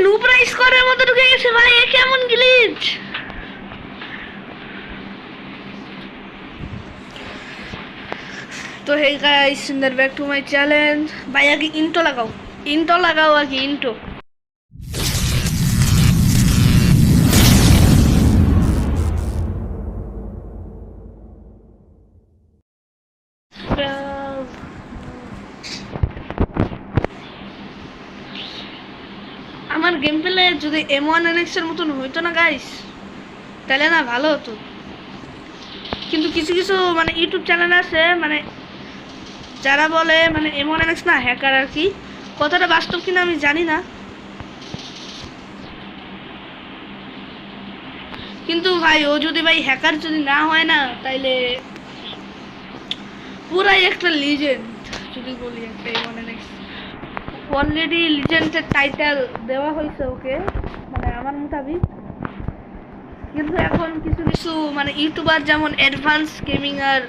নুবরা স্কোরের মতো ঢুকে গেছে ভাই, এ কেমন গ্লিচ? তো hey guys, back to my challenge. ভাই আগে ইন্টো লাগাও, আগে ইন্টো। আমার গেম প্লে যদি M1NX এর মতন হইতো না গাইস, তাহলে না ভালো হতো। কিন্তু কিছু কিছু মানে ইউটিউব চ্যানেল আছে মানে যারা বলে মানে M1NX না হ্যাকার আর কি, কথাটা বাস্তব কিনা আমি জানি না, কিন্তু ভাই ও যদি ভাই হ্যাকার যদি না হয় না, তাইলে পুরাই একটা লিজেন্ড। যদি বলি একটা M1NX অলরেডি লিজেন্ডের টাইটেল দেওয়া হয়েছে ওকে, মানে আমার মোতাবিক। কিন্তু এখন কিছু কিছু মানে ইউটিউবার যেমন অ্যাডভান্স গেমিং আর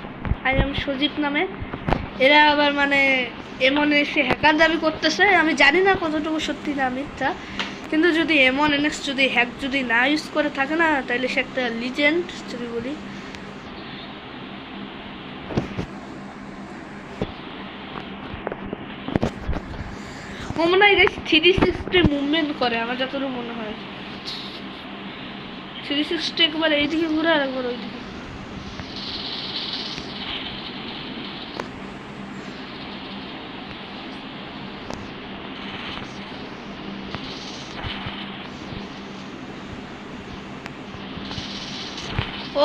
আই এম সজীব নামে, এরা আবার মানে M1NX হ্যাকার দাবি করতেছে। আমি জানি না কতটুকু সত্যি না মিথ্যা, কিন্তু যদি M1NX যদি হ্যাক যদি না ইউজ করে থাকে না, তাহলে সে একটা লিজেন্ড যদি বলি। ও মনে হয় 360 মুভমেন্ট করে আমার যতটুকু মনে হয়। 360 একবার এইদিকে ঘুরে আর একবার ওইদিকে।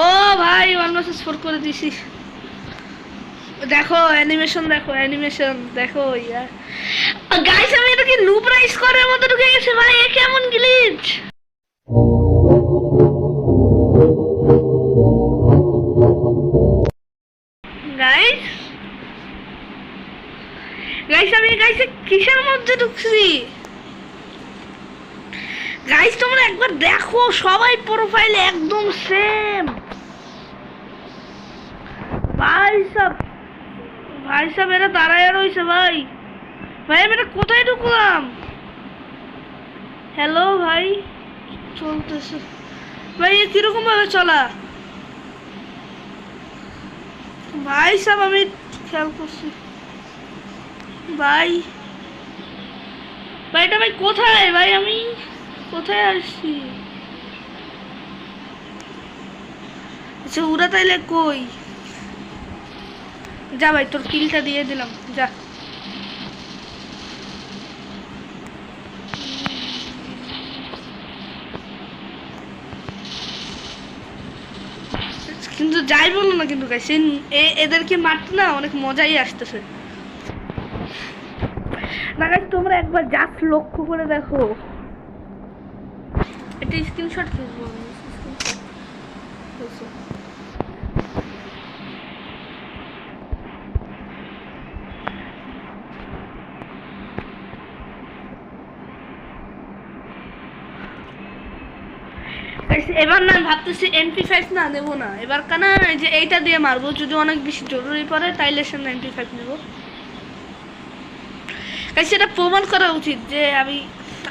ও ভাই 1 vs 4 করে দিছি। দেখো অ্যানিমেশন, দেখো ইয়ার গাইস, আমি এটা কি নুবরা স্কোরের মতো ঢুকে গেছে ভাই, এ কেমন গ্লিচ? গাইস আমি গাইস কিসের মধ্যে ঢুকছি? গাইস তোমরা একবার দেখো, সবাই প্রোফাইল একদম সেম। ভাই সব এরা দাঁড়ায় রয়েছে ভাই। আমি এটা কোথায় ঢুকলাম? হ্যালো ভাই, চলতেছে ভাই, এ কিরকম ভাবে চলা? ভাই সব আমি খেয়াল করছি ভাই। এটা ভাই কোথায় ভাই, আমি কোথায় আসছি? আচ্ছা ওরা তাইলে কই? যা ভাই, তোর কিলটা দিয়ে দিলাম, যা। কিন্তু যাই বলো না, কিন্তু গাইস এদেরকে মারতে না অনেক মজাই আসতেছে না গাইস। তোমরা একবার জাস্ট লক্ষ্য করে দেখো, এটা স্ক্রিনশট খেলবো আমি। এবার না ভাবতেছি MP5 না নেবো না, এবার কেন যে এইটা দিয়ে মারবো, যদি অনেক বেশি জরুরি পড়ে তাইলে সে 95 নেবো। সেটা প্রমাণ করা উচিত যে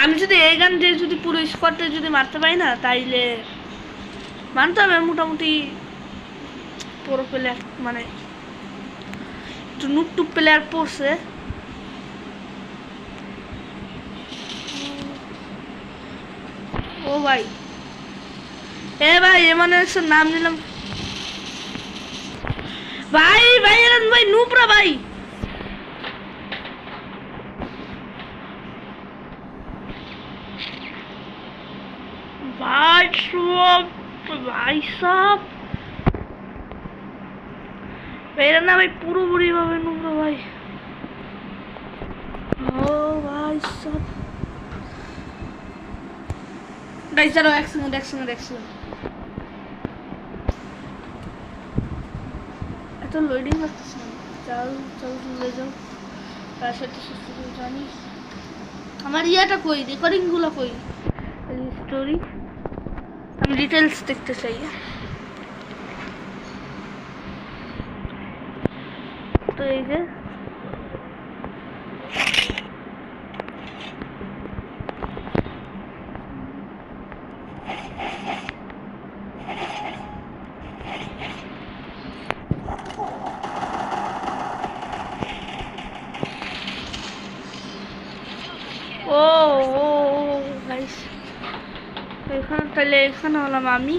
আমি যদি এই গান দিয়ে যদি পুরো স্কোয়াডটা যদি মারতে পারি না, তাইলে মানতে হবে মোটামুটি পুরো প্লেয়ার, মানে একটু নুটটুপ প্লেয়ার পড়ছে। ও ভাই, ভাই M1NX নাম নিলাম ভাই। ভাই নুবরা ভাই, সব এরা না ভাই পুরোপুরি ভাবে নুবরা ভাই। ও ভাই সব গাইস, দাঁড়াও এক সেকেন্ড। এত লোডিং লাগতেছে না, চল চলে যাও। তার সাথে সুস্থ করে জানি আমার ইয়াটা কই, রেকর্ডিং গুলো কই, স্টোরি আমি ডিটেলস দেখতে চাই। তো এই যে তাহলে এখানে হলাম আমি।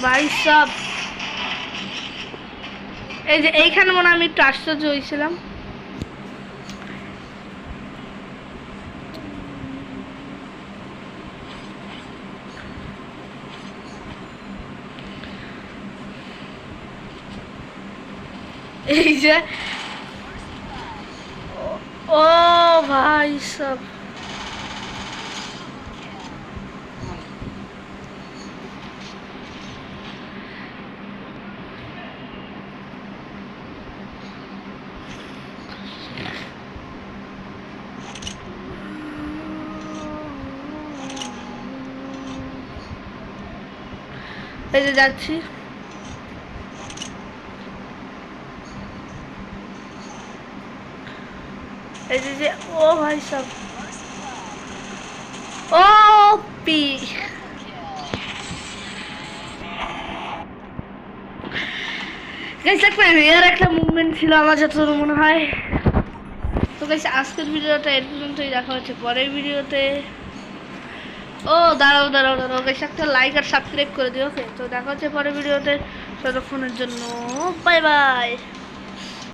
ভাই সব এই যে এইখানে মনে হয় আমি একটু আশ্চর্য হয়েছিলাম। এই যে ও ভাই সব এই যে যাচ্ছি। এই যে ও ভাই সব ও পি গাইস একটা মুভমেন্ট ছিল আমার যতদূর মনে হয়। তো গাইস আজকের ভিডিওটা এর পর্যন্তই, দেখা হচ্ছে পরের ভিডিওতে। ও দাঁড়াও গাইস একটা লাইক আর সাবস্ক্রাইব করে দিও। ওকে, তো দেখা হচ্ছে পরের ভিডিওতে। ততক্ষণের জন্য বাই বাই।